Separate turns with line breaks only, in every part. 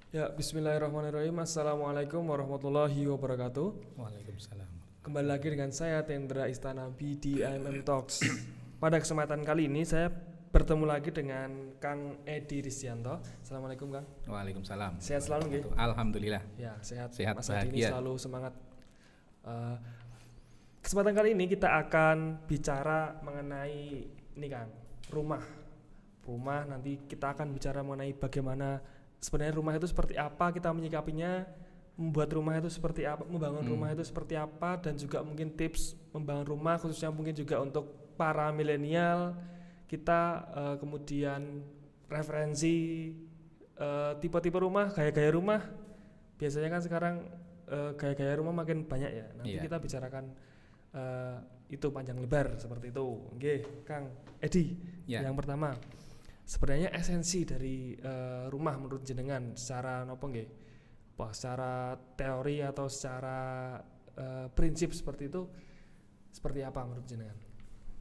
Ya, bismillahirrahmanirrahim. Assalamualaikum warahmatullahi wabarakatuh.
Waalaikumsalam.
Kembali lagi dengan saya Tendra Istanabi di AMM Talks. Pada kesempatan kali ini saya bertemu lagi dengan Kang Edi Risdianto. Assalamualaikum Kang.
Waalaikumsalam.
Sehat selalu nggih?
Alhamdulillah.
Ya, sehat.
Sehat,
Mas Edi ini
bahagia.
selalu semangat. Eh, Kesempatan kali ini kita akan bicara mengenai ini Kang, rumah. Rumah, nanti kita akan bicara mengenai bagaimana sebenarnya rumah itu seperti apa, kita menyikapinya, membuat rumah itu seperti apa, membangun rumah itu seperti apa, dan juga mungkin tips membangun rumah khususnya mungkin juga untuk para milenial. Kita kemudian referensi tipe-tipe rumah, gaya-gaya rumah. Biasanya kan sekarang gaya-gaya rumah makin banyak ya. Nanti
Iya.
kita bicarakan itu panjang lebar seperti itu. Oke, Kang Edi.
Ya.
Yang pertama, sebenarnya esensi dari rumah menurut jenengan secara nopo nggih? Apa secara teori atau secara prinsip seperti itu seperti apa menurut jenengan?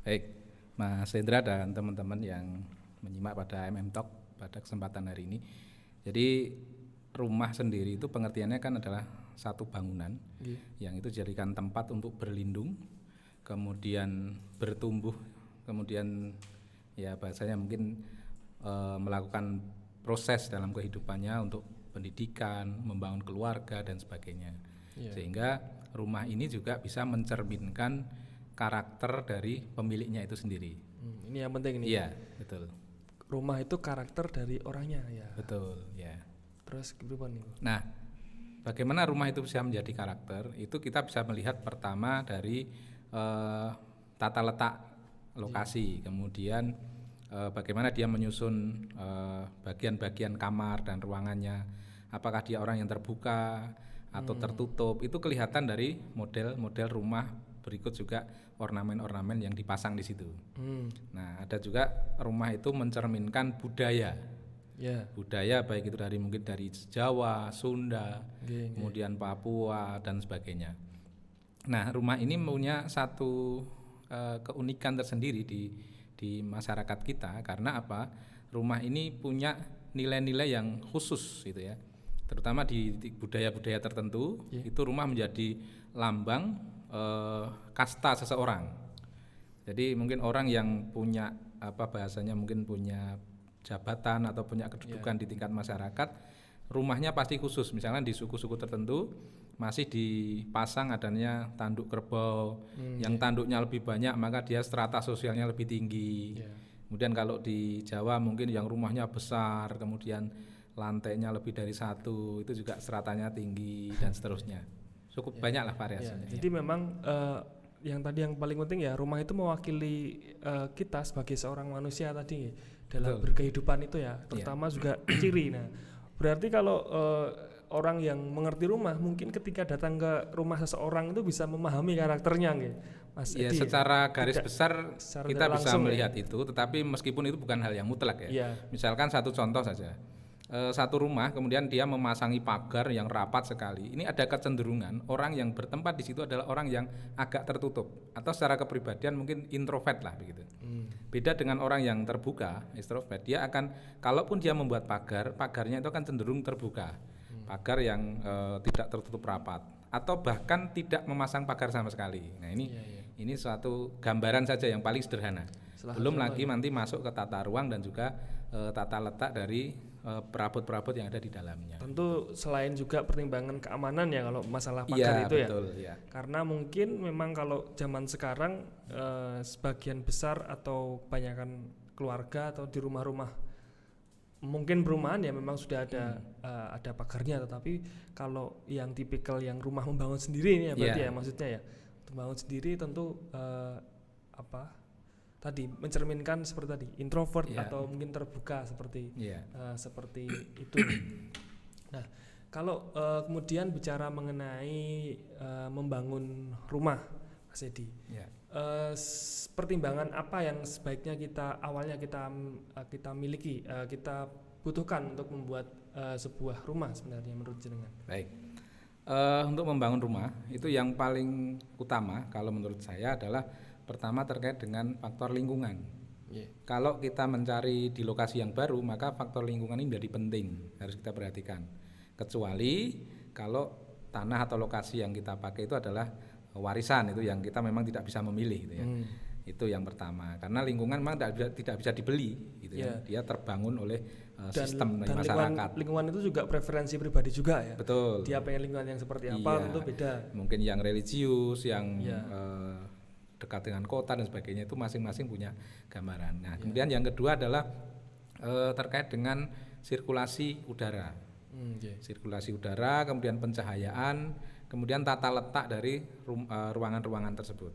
Baik, Mas Hendra dan teman-teman yang menyimak pada MM Talk pada kesempatan hari ini. Jadi rumah sendiri itu pengertiannya kan adalah satu bangunan yang itu dijadikan tempat untuk berlindung, kemudian bertumbuh, kemudian ya bahasanya mungkin melakukan proses dalam kehidupannya untuk pendidikan, membangun keluarga dan sebagainya. Sehingga rumah ini juga bisa mencerminkan karakter dari pemiliknya itu sendiri.
Ini yang penting nih.
Iya, betul.
Rumah itu karakter dari orangnya ya.
Betul, ya.
Terus gimana nih?
Nah, bagaimana rumah itu bisa menjadi karakter? Itu kita bisa melihat pertama dari tata letak lokasi, kemudian bagaimana dia menyusun bagian-bagian kamar dan ruangannya. Apakah dia orang yang terbuka atau tertutup? Itu kelihatan dari model-model rumah. Berikut juga ornamen-ornamen yang dipasang di situ. Nah, ada juga rumah itu mencerminkan budaya. Budaya baik itu mungkin dari Jawa, Sunda, kemudian Papua dan sebagainya. Nah, rumah ini punya satu keunikan tersendiri di masyarakat kita karena apa? Rumah ini punya nilai-nilai yang khusus gitu ya. Terutama di budaya-budaya tertentu, itu rumah menjadi lambang kasta seseorang. Jadi mungkin orang yang punya bahasanya mungkin punya jabatan atau punya kedudukan di tingkat masyarakat, rumahnya pasti khusus. Misalnya di suku-suku tertentu masih dipasang adanya tanduk kerbau, yang tanduknya lebih banyak maka dia strata sosialnya lebih tinggi. Kemudian kalau di Jawa mungkin yang rumahnya besar, kemudian lantainya lebih dari satu, itu juga stratanya tinggi dan seterusnya. Cukup banyak lah variasinya.
Jadi memang yang tadi yang paling penting ya, rumah itu mewakili kita sebagai seorang manusia tadi dalam berkehidupan itu ya, terutama juga ciri. Nah, berarti kalau orang yang mengerti rumah mungkin ketika datang ke rumah seseorang itu bisa memahami karakternya gitu. Mas
Ya,
Edi,
secara garis besar
secara
kita bisa
langsung
melihat itu, tetapi meskipun itu bukan hal yang mutlak ya. Misalkan satu contoh saja. Satu rumah kemudian dia memasangi pagar yang rapat sekali. Ini ada kecenderungan orang yang bertempat di situ adalah orang yang agak tertutup atau secara kepribadian mungkin introvert lah begitu. Beda dengan orang yang terbuka, extrovert, dia akan kalaupun dia membuat pagar, pagarnya itu akan cenderung terbuka. Pagar yang tidak tertutup rapat atau bahkan tidak memasang pagar sama sekali. Nah, ini suatu gambaran saja yang paling sederhana. Belum lagi nanti masuk ke tata ruang dan juga tata letak dari perabot-perabot yang ada di dalamnya.
Tentu selain juga pertimbangan keamanan ya kalau masalah
Iya,
pagar itu
betul,
ya. Karena mungkin memang kalau zaman sekarang sebagian besar atau kebanyakan keluarga atau di rumah-rumah mungkin perumahan ya memang sudah ada pagarnya, tetapi kalau yang tipikal yang rumah membangun sendiri ini ya berarti ya maksudnya ya membangun sendiri tentu tadi mencerminkan seperti tadi introvert atau mungkin terbuka seperti seperti itu. Nah, kalau kemudian bicara mengenai membangun rumah, Mas Edi, pertimbangan apa yang sebaiknya kita miliki, kita butuhkan untuk membuat sebuah rumah sebenarnya menurut jenengan?
Baik. Untuk membangun rumah itu yang paling utama kalau menurut saya adalah pertama terkait dengan faktor lingkungan. Kalau kita mencari di lokasi yang baru, maka faktor lingkungan ini menjadi penting, harus kita perhatikan. kecuali kalau tanah atau lokasi yang kita pakai itu adalah warisan, itu yang kita memang tidak bisa memilih gitu ya. Itu yang pertama, karena lingkungan memang tidak bisa dibeli gitu ya. Dia terbangun oleh sistem
dan
masyarakat.
lingkungan itu juga preferensi pribadi juga ya.
Betul.
Dia pengen lingkungan yang seperti apa tentu beda.
Mungkin yang religius, yang dekat dengan kota dan sebagainya, itu masing-masing punya gambaran. Nah, kemudian yang kedua adalah terkait dengan sirkulasi udara. Sirkulasi udara, kemudian pencahayaan, kemudian tata letak dari ruangan-ruangan tersebut.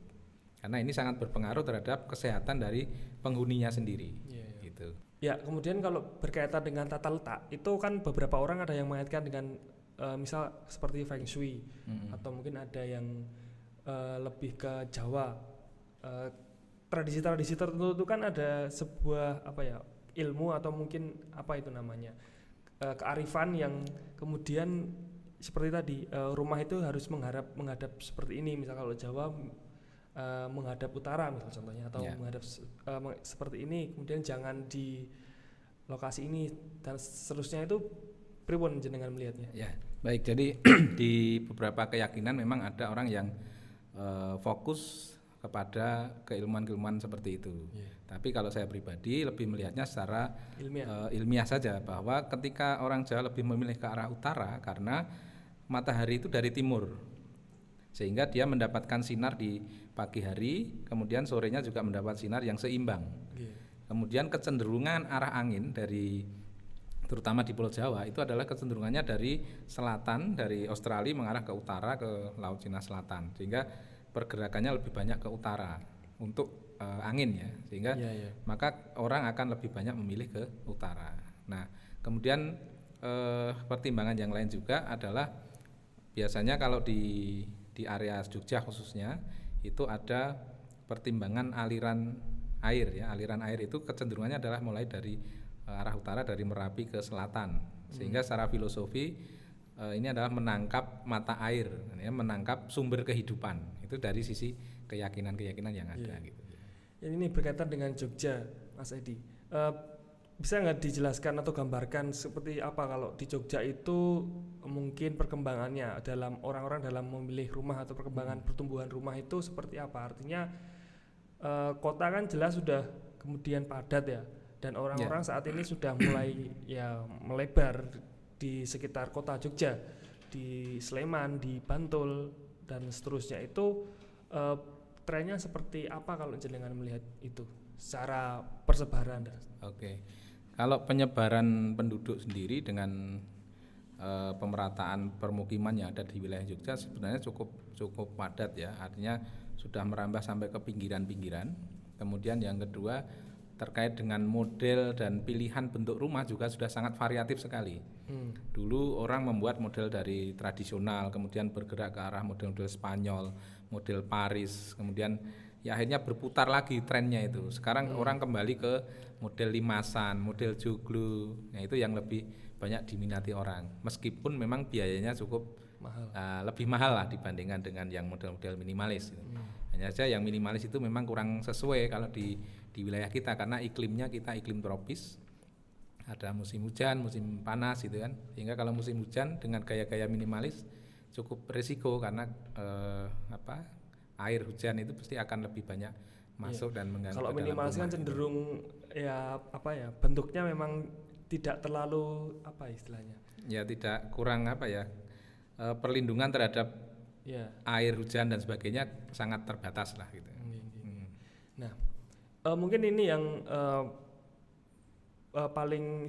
Karena ini sangat berpengaruh terhadap kesehatan dari penghuninya sendiri. Gitu.
Ya, kemudian kalau berkaitan dengan tata letak, itu kan beberapa orang ada yang mengaitkan dengan misal seperti Feng Shui, atau mungkin ada yang lebih ke Jawa. Tradisi-tradisi tertentu itu kan ada sebuah ilmu atau mungkin apa itu namanya, kearifan yang kemudian seperti tadi, rumah itu harus menghadap seperti ini. Misal kalau Jawa menghadap utara misal contohnya, atau menghadap seperti ini, kemudian jangan di lokasi ini dan seterusnya. Itu pripun jenengan melihatnya?
Ya, baik. Jadi di beberapa keyakinan memang ada orang yang fokus kepada keilmuan-keilmuan seperti itu. Tapi kalau saya pribadi lebih melihatnya secara ilmiah saja, bahwa ketika orang Jawa lebih memilih ke arah utara karena matahari itu dari timur, sehingga dia mendapatkan sinar di pagi hari, kemudian sorenya juga mendapat sinar yang seimbang. Kemudian kecenderungan arah angin dari, terutama di Pulau Jawa, itu adalah kecenderungannya dari selatan, dari Australia mengarah ke utara ke Laut Cina Selatan, sehingga pergerakannya lebih banyak ke utara untuk angin ya, sehingga maka orang akan lebih banyak memilih ke utara. Nah, kemudian pertimbangan yang lain juga adalah biasanya kalau di area Jogja khususnya itu ada pertimbangan aliran air ya. Aliran air itu kecenderungannya adalah mulai dari arah utara, dari Merapi ke selatan, sehingga secara filosofi ini adalah menangkap mata air ya, menangkap sumber kehidupan. Itu dari sisi keyakinan-keyakinan yang ada gitu.
Ini berkaitan dengan Jogja, Mas Edi. Bisa nggak dijelaskan atau gambarkan seperti apa kalau di Jogja itu mungkin perkembangannya dalam orang-orang dalam memilih rumah, atau perkembangan pertumbuhan rumah itu seperti apa? Artinya kota kan jelas sudah kemudian padat ya, dan orang-orang saat ini sudah mulai melebar di sekitar kota Jogja, di Sleman, di Bantul dan seterusnya. Itu trennya seperti apa kalau jenengan melihat itu secara persebaran?
Oke. Kalau penyebaran penduduk sendiri dengan pemerataan permukiman yang ada di wilayah Jogja sebenarnya cukup padat ya, artinya sudah merambah sampai ke pinggiran-pinggiran. Kemudian yang kedua terkait dengan model dan pilihan bentuk rumah juga sudah sangat variatif sekali. Dulu orang membuat model dari tradisional, kemudian bergerak ke arah model-model Spanyol, model Paris, kemudian ya akhirnya berputar lagi trennya itu. Sekarang orang kembali ke model limasan, model joglo. Nah, itu yang lebih banyak diminati orang. Meskipun memang biayanya cukup mahal. Lebih mahal lah dibandingkan dengan yang model-model minimalis. Hanya saja yang minimalis itu memang kurang sesuai kalau di wilayah kita, karena iklimnya kita iklim tropis. Ada musim hujan, musim panas gitu kan. Sehingga kalau musim hujan dengan gaya-gaya minimalis cukup resiko, karena air hujan itu pasti akan lebih banyak masuk dan mengganggu.
Kalau minimalis kan cenderung bentuknya memang tidak terlalu istilahnya. Ya
tidak kurang perlindungan terhadap air hujan dan sebagainya sangat terbatas lah gitu.
Nah, mungkin ini yang paling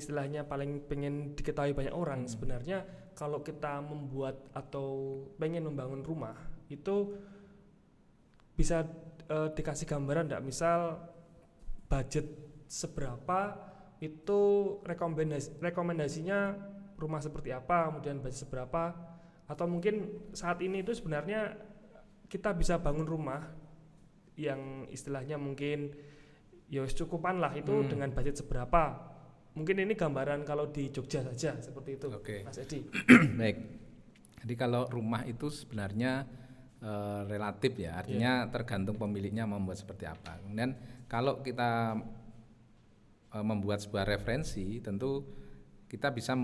pengen diketahui banyak orang. Sebenarnya kalau kita membuat atau pengen membangun rumah itu bisa dikasih gambaran enggak, misal budget seberapa, itu rekomendasinya rumah seperti apa, kemudian budget seberapa, atau mungkin saat ini itu sebenarnya kita bisa bangun rumah yang istilahnya mungkin cukupan lah itu dengan budget seberapa. Mungkin ini gambaran kalau di Jogja saja seperti itu. Mas Edi.
Baik. Jadi kalau rumah itu sebenarnya relatif ya, artinya tergantung pemiliknya membuat seperti apa. Kemudian kalau kita membuat sebuah referensi, tentu kita bisa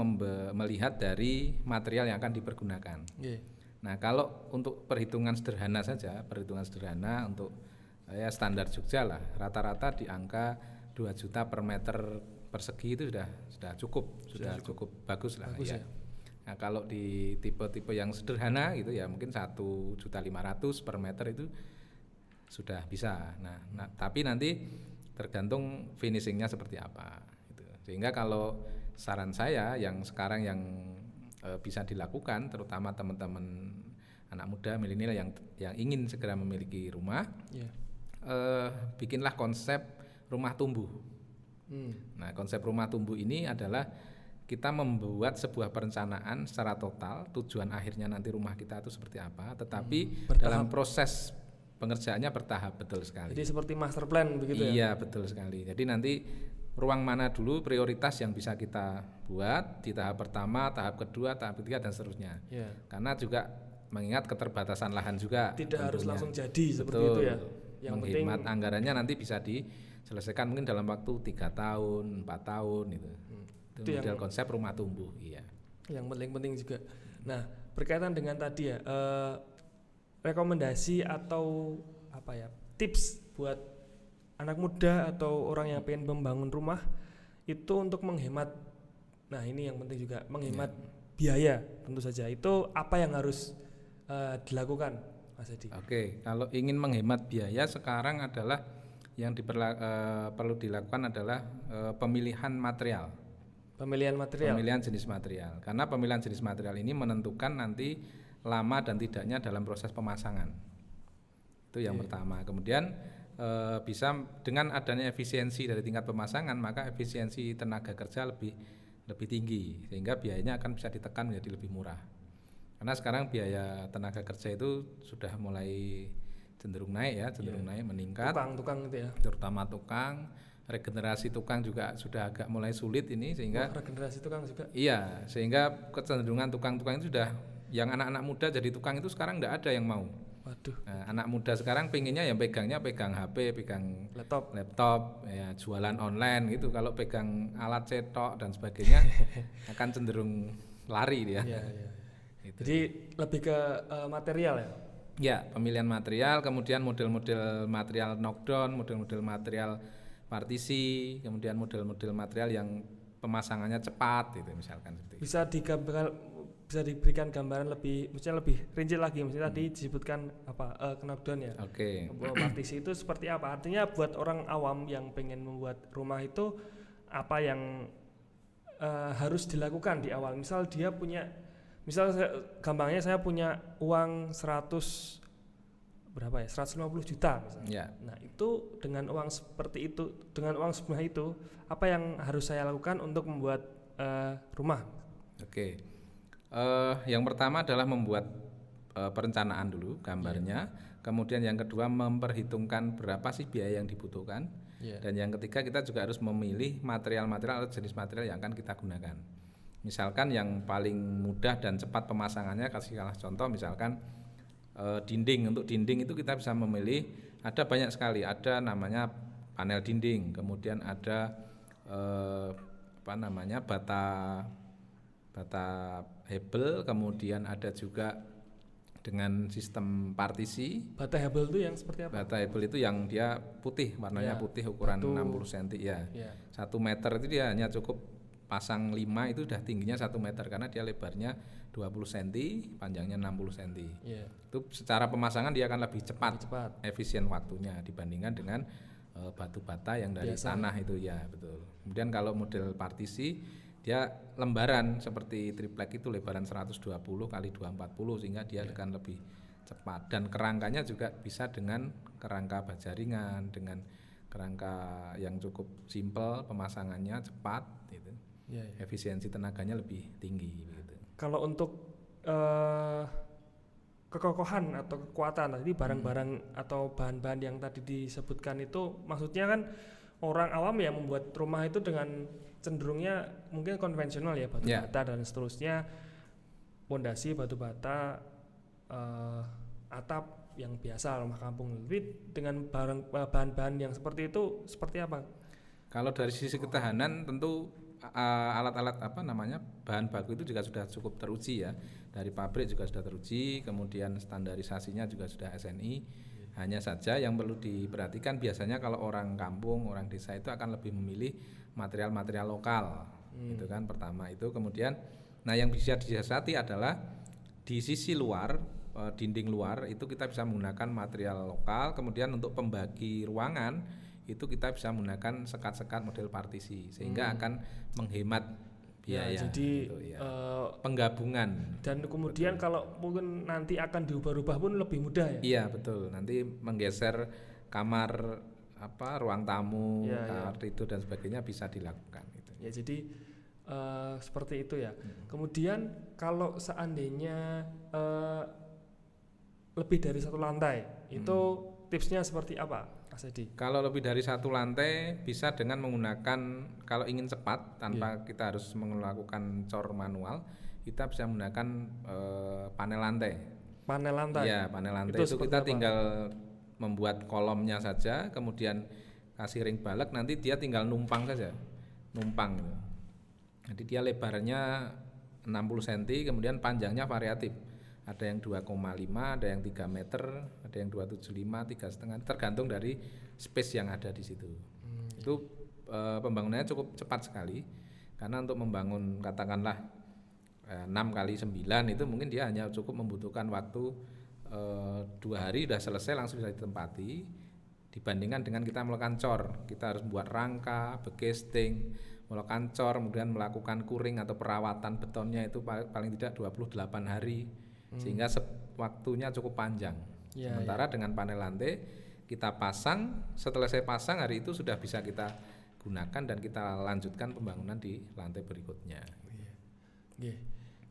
melihat dari material yang akan dipergunakan.
Nggih.
Nah, kalau untuk perhitungan sederhana saja, untuk ya standar Jogja lah, rata-rata di angka 2 juta per meter persegi itu sudah cukup bagus lah.
Bagus ya.
Nah, kalau di tipe-tipe yang sederhana gitu ya mungkin 1.500.000 per meter itu sudah bisa. Nah, tapi nanti tergantung finishingnya seperti apa. Gitu. Sehingga kalau saran saya yang sekarang yang bisa dilakukan, terutama teman-teman anak muda milenial yang ingin segera memiliki rumah, bikinlah konsep rumah tumbuh. Nah, konsep rumah tumbuh ini adalah kita membuat sebuah perencanaan secara total, tujuan akhirnya nanti rumah kita itu seperti apa, tetapi dalam proses pengerjaannya bertahap, betul sekali.
Jadi seperti master plan begitu ya?
Iya, betul sekali. Jadi nanti ruang mana dulu prioritas yang bisa kita buat di tahap pertama, tahap kedua, tahap ketiga dan seterusnya.
Yeah.
Karena juga mengingat keterbatasan lahan juga.
Tidak harus langsung jadi seperti
betul,
itu ya. Yang
menghemat
penting
anggarannya nanti bisa diselesaikan mungkin dalam waktu 3 tahun, 4 tahun itu. Itu model konsep rumah tumbuh, iya.
Yang penting juga. Nah, berkaitan dengan tadi ya, rekomendasi atau apa ya, tips buat anak muda atau orang yang pengen membangun rumah itu untuk menghemat. Nah, ini yang penting juga, menghemat biaya tentu saja. Itu apa yang harus dilakukan, Mas Edi?
Oke, kalau ingin menghemat biaya sekarang adalah yang perlu dilakukan adalah pemilihan material. Pemilihan jenis material. Karena pemilihan jenis material ini menentukan nanti lama dan tidaknya dalam proses pemasangan. Itu yang pertama. Kemudian bisa dengan adanya efisiensi dari tingkat pemasangan, maka efisiensi tenaga kerja lebih tinggi, sehingga biayanya akan bisa ditekan menjadi lebih murah. Karena sekarang biaya tenaga kerja itu sudah mulai cenderung naik naik, meningkat.
Tukang itu ya.
Terutama tukang, regenerasi tukang juga sudah agak mulai sulit ini, sehingga
regenerasi tukang juga.
Iya, sehingga kecenderungan tukang-tukang itu sudah, yang anak-anak muda jadi tukang itu sekarang enggak ada yang mau.
Waduh.
Nah, anak muda sekarang pengennya yang pegang HP, pegang laptop, ya jualan online gitu. Kalau pegang alat cetok dan sebagainya akan cenderung lari dia.
Iya. Gitu. Jadi lebih ke material ya.
Ya, pemilihan material, kemudian model-model material knockdown, model-model material partisi, kemudian model-model material yang pemasangannya cepat gitu misalkan seperti
bisa diberikan gambaran lebih rinci lagi. Misalnya tadi disebutkan knockdown ya.
Oke.
Partisi itu seperti apa? Artinya buat orang awam yang pengen membuat rumah itu apa yang harus dilakukan di awal. Gampangnya saya punya uang 150 juta misalnya.
Yeah.
Nah, itu dengan uang seperti itu, dengan uang sebanyak itu, apa yang harus saya lakukan untuk membuat rumah? Oke.
Yang pertama adalah membuat perencanaan dulu gambarnya, kemudian yang kedua memperhitungkan berapa sih biaya yang dibutuhkan, dan yang ketiga kita juga harus memilih material-material atau jenis material yang akan kita gunakan. Misalkan yang paling mudah dan cepat pemasangannya, kasih contoh misalkan dinding. Untuk dinding itu kita bisa memilih, ada banyak sekali, ada namanya panel dinding, kemudian ada bata hebel, kemudian ada juga dengan sistem partisi.
Bata hebel itu yang seperti apa?
Bata hebel itu yang dia putih, warnanya putih, ukuran 60 cm ya. 1 meter itu dia hanya cukup pasang 5 itu udah tingginya 1 meter, karena dia lebarnya 20 cm, panjangnya 60 cm. Itu secara pemasangan dia akan lebih cepat. Efisien waktunya dibandingkan dengan batu bata yang dari tanah itu, ya betul. Kemudian kalau model partisi, dia lembaran seperti triplek itu lebaran 120 kali 240, sehingga dia akan lebih cepat. Dan kerangkanya juga bisa dengan kerangka baja ringan, dengan kerangka yang cukup simpel, pemasangannya cepat gitu. Efisiensi tenaganya lebih tinggi begitu.
Kalau untuk kekokohan atau kekuatan tadi barang-barang atau bahan-bahan yang tadi disebutkan itu, maksudnya kan orang awam yang membuat rumah itu dengan cenderungnya mungkin konvensional ya, batu bata dan seterusnya, pondasi batu bata, atap yang biasa rumah kampung. Tapi dengan bahan-bahan yang seperti itu seperti apa?
Kalau dari sisi ketahanan tentu alat-alat bahan baku itu juga sudah cukup teruji ya, dari pabrik juga sudah teruji, kemudian standarisasinya juga sudah SNI. Hanya saja yang perlu diperhatikan biasanya kalau orang kampung, orang desa itu akan lebih memilih material-material lokal, itu kan pertama itu. Kemudian nah yang bisa disiasati adalah di sisi luar, dinding luar itu kita bisa menggunakan material lokal. Kemudian untuk pembagi ruangan itu kita bisa menggunakan sekat-sekat model partisi sehingga akan menghemat biaya.
Jadi
gitu, ya. Penggabungan.
Dan kemudian kalau mungkin nanti akan diubah-ubah pun lebih mudah ya.
Iya betul. Nanti menggeser kamar ruang tamu, kamar tidur dan sebagainya bisa dilakukan. Gitu.
Ya jadi seperti itu ya. Kemudian kalau seandainya lebih dari satu lantai, itu tipsnya seperti apa?
Kalau lebih dari satu lantai bisa dengan menggunakan, kalau ingin cepat tanpa kita harus melakukan cor manual, kita bisa menggunakan panel lantai.
Panel lantai?
Iya, panel lantai itu kita tinggal membuat kolomnya saja, kemudian kasih ring balek, nanti dia tinggal numpang saja, numpang gitu. Jadi dia lebarnya 60 cm, kemudian panjangnya variatif. Ada yang 2,5, ada yang 3 meter, ada yang 275, 3,5, tergantung dari space yang ada di situ. Itu pembangunannya cukup cepat sekali, karena untuk membangun katakanlah 6 kali 9 itu mungkin dia hanya cukup membutuhkan waktu 2 hari sudah selesai, langsung bisa ditempati. Dibandingkan dengan kita melakukan cor, kita harus buat rangka, bekesting, melakukan cor, kemudian melakukan kuring atau perawatan betonnya itu paling tidak 28 hari. Sehingga waktunya cukup panjang. Sementara dengan panel lantai kita pasang, setelah saya pasang hari itu sudah bisa kita gunakan dan kita lanjutkan pembangunan di lantai berikutnya.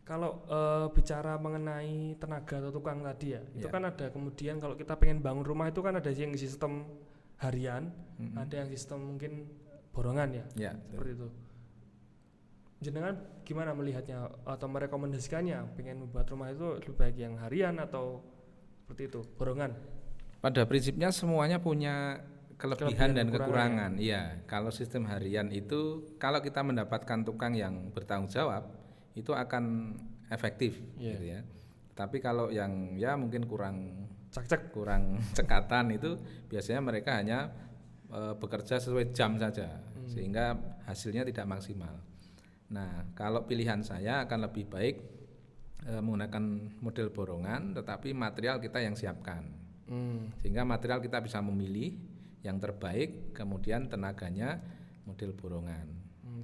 Kalau bicara mengenai tenaga atau tukang tadi ya, itu kan ada kemudian kalau kita pengen bangun rumah itu kan ada yang sistem harian, ada yang sistem mungkin borongan ya, seperti itu. Jenengan gimana melihatnya atau merekomendasikannya pengen membuat rumah itu lebih baik yang harian atau seperti itu, borongan?
Pada prinsipnya semuanya punya kelebihan dan kekurangan. Iya, kalau sistem harian itu kalau kita mendapatkan tukang yang bertanggung jawab itu akan efektif gitu ya. Tapi kalau yang ya mungkin kurang cekatan itu biasanya mereka hanya bekerja sesuai jam saja sehingga hasilnya tidak maksimal. Nah, kalau pilihan saya akan lebih baik menggunakan model borongan, tetapi material kita yang siapkan, sehingga material kita bisa memilih yang terbaik, kemudian tenaganya model borongan.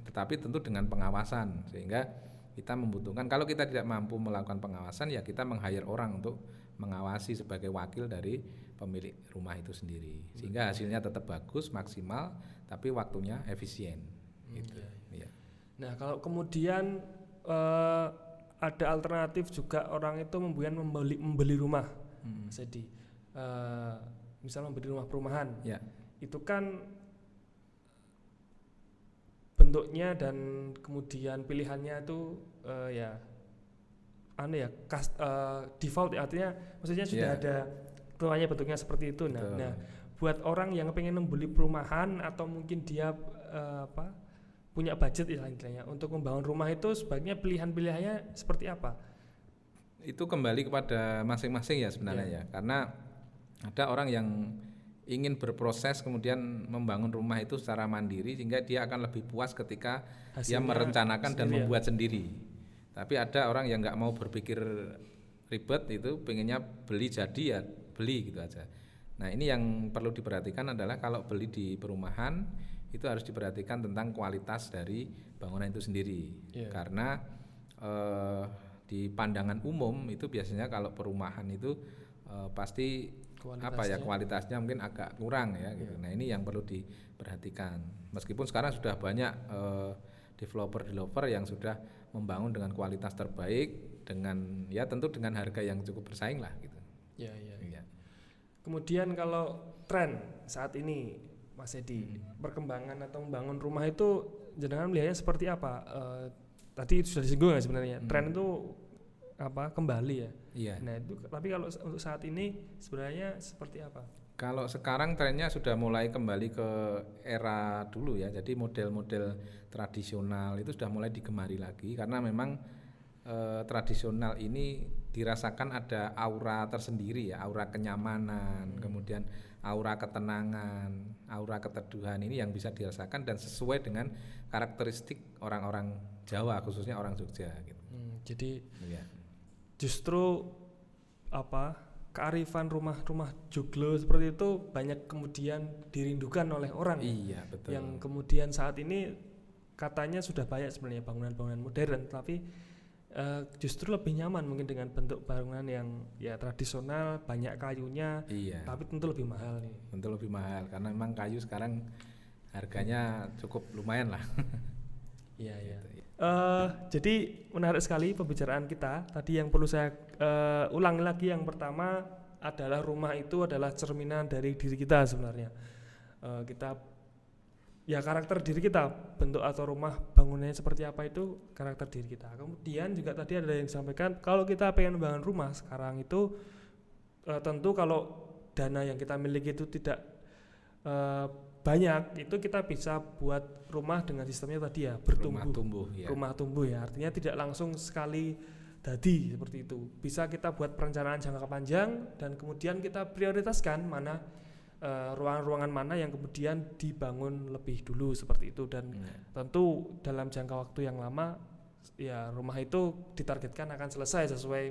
Tetapi tentu dengan pengawasan, sehingga kita membutuhkan, kalau kita tidak mampu melakukan pengawasan, ya kita meng-hire orang untuk mengawasi sebagai wakil dari pemilik rumah itu sendiri, sehingga hasilnya tetap bagus, maksimal, tapi waktunya efisien. Gitu. Ya.
Nah kalau kemudian ada alternatif juga orang itu membeli rumah, jadi misalnya membeli rumah perumahan, itu kan bentuknya dan kemudian pilihannya itu default ya, artinya maksudnya sudah ada rumahnya bentuknya seperti itu. Nah buat orang yang pengen membeli perumahan atau mungkin dia punya budget istilahnya untuk membangun rumah itu sebaiknya pilihannya seperti apa?
Itu kembali kepada masing-masing ya sebenarnya ya, karena ada orang yang ingin berproses kemudian membangun rumah itu secara mandiri sehingga dia akan lebih puas ketika dia merencanakan dan membuat sendiri. Tapi ada orang yang nggak mau berpikir ribet, itu pengennya beli jadi ya beli gitu aja. Nah ini yang perlu diperhatikan adalah kalau beli di perumahan itu harus diperhatikan tentang kualitas dari bangunan itu sendiri, karena di pandangan umum itu biasanya kalau perumahan itu pasti kualitasnya mungkin agak kurang ya gitu. Nah ini yang perlu diperhatikan, meskipun sekarang sudah banyak developer yang sudah membangun dengan kualitas terbaik dengan ya tentu dengan harga yang cukup bersaing lah gitu.
Ya. Kemudian kalau tren saat ini Mas Edi, perkembangan atau membangun rumah itu jenengan melihatnya seperti apa? Tadi sudah disinggung ya sebenarnya, tren itu kembali ya. Nah itu, tapi kalau untuk saat ini sebenarnya seperti apa?
Kalau sekarang trennya sudah mulai kembali ke era dulu ya. Jadi model-model tradisional itu sudah mulai digemari lagi karena memang tradisional ini dirasakan ada aura tersendiri ya, aura kenyamanan, kemudian aura ketenangan, aura keteduhan ini yang bisa dirasakan dan sesuai dengan karakteristik orang-orang Jawa khususnya orang Jogja gitu.
Jadi
Ya.
justru kearifan rumah-rumah joglo seperti itu banyak kemudian dirindukan oleh orang
Iya, betul.
yang kemudian saat ini katanya sudah banyak sebenarnya bangunan-bangunan modern, tapi justru lebih nyaman mungkin dengan bentuk bangunan yang ya tradisional, banyak kayunya,
Iya.
tapi tentu lebih mahal nih.
Tentu lebih mahal karena memang kayu sekarang harganya cukup lumayan lah.
Iya, iya.
Gitu, ya.
Jadi menarik sekali pembicaraan kita. Tadi yang perlu saya ulangi lagi, yang pertama adalah rumah itu adalah cerminan dari diri kita sebenarnya. Kita ya karakter diri kita, bentuk atau rumah bangunannya seperti apa itu karakter diri kita. Kemudian juga tadi ada yang disampaikan kalau kita pengen membangun rumah sekarang itu tentu kalau dana yang kita miliki itu tidak banyak, itu kita bisa buat rumah dengan sistemnya tadi ya bertumbuh. Rumah tumbuh ya, artinya tidak langsung sekali jadi seperti itu. Bisa kita buat perencanaan jangka panjang dan kemudian kita prioritaskan mana ruangan-ruangan mana yang kemudian dibangun lebih dulu seperti itu, dan tentu dalam jangka waktu yang lama ya rumah itu ditargetkan akan selesai sesuai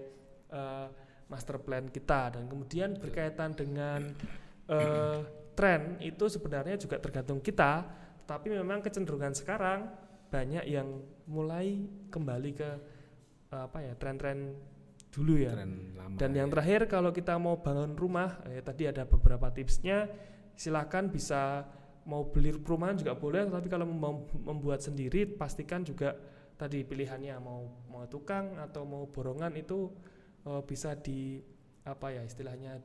master plan kita. Dan kemudian berkaitan dengan tren itu sebenarnya juga tergantung kita, tapi memang kecenderungan sekarang banyak yang mulai kembali ke tren-tren dulu ya.
Tren lama.
Dan yang terakhir kalau kita mau bangun rumah, tadi ada beberapa tipsnya. Silakan bisa mau beli perumahan juga boleh, tapi kalau mau membuat sendiri pastikan juga tadi pilihannya mau tukang atau mau borongan itu bisa istilahnya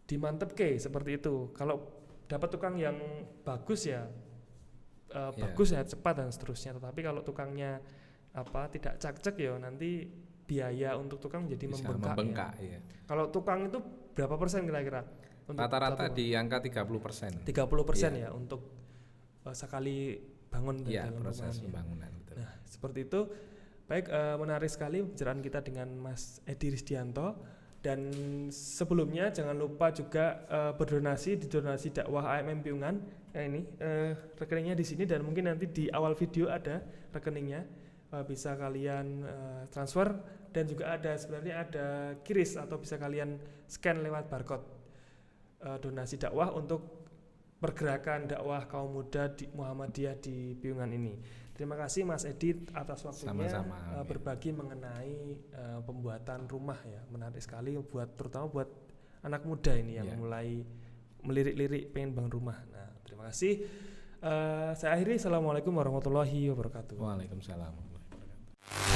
dimantep seperti itu. Kalau dapat tukang yang bagus ya bagus ya cepat dan seterusnya. Tetapi kalau tukangnya tidak cak-cek ya nanti biaya untuk tukang jadi
bisa
membengkak
ya.
Kalau tukang itu berapa persen kira-kira?
Rata-rata di angka 30%.
30% ya untuk sekali bangun dan
proses
pembangunan.
pembangunan. Betul.
Nah seperti itu. Baik, menarik sekali pembicaraan kita dengan Mas Edi Risdianto. Dan sebelumnya jangan lupa juga berdonasi di donasi dakwah AMM Piungan. Nah ini rekeningnya di sini dan mungkin nanti di awal video ada rekeningnya, bisa kalian transfer, dan juga sebenarnya ada QRIS atau bisa kalian scan lewat barcode donasi dakwah untuk pergerakan dakwah kaum muda di Muhammadiyah di Piungan ini. Terima kasih Mas Edi atas waktunya.
Sama-sama.
Berbagi mengenai pembuatan rumah ya, menarik sekali terutama buat anak muda ini yang mulai melirik-lirik pengen bangun rumah. Nah, terima kasih. Saya akhiri. Assalamualaikum warahmatullahi wabarakatuh.
Waalaikumsalam warahmatullahi wabarakatuh.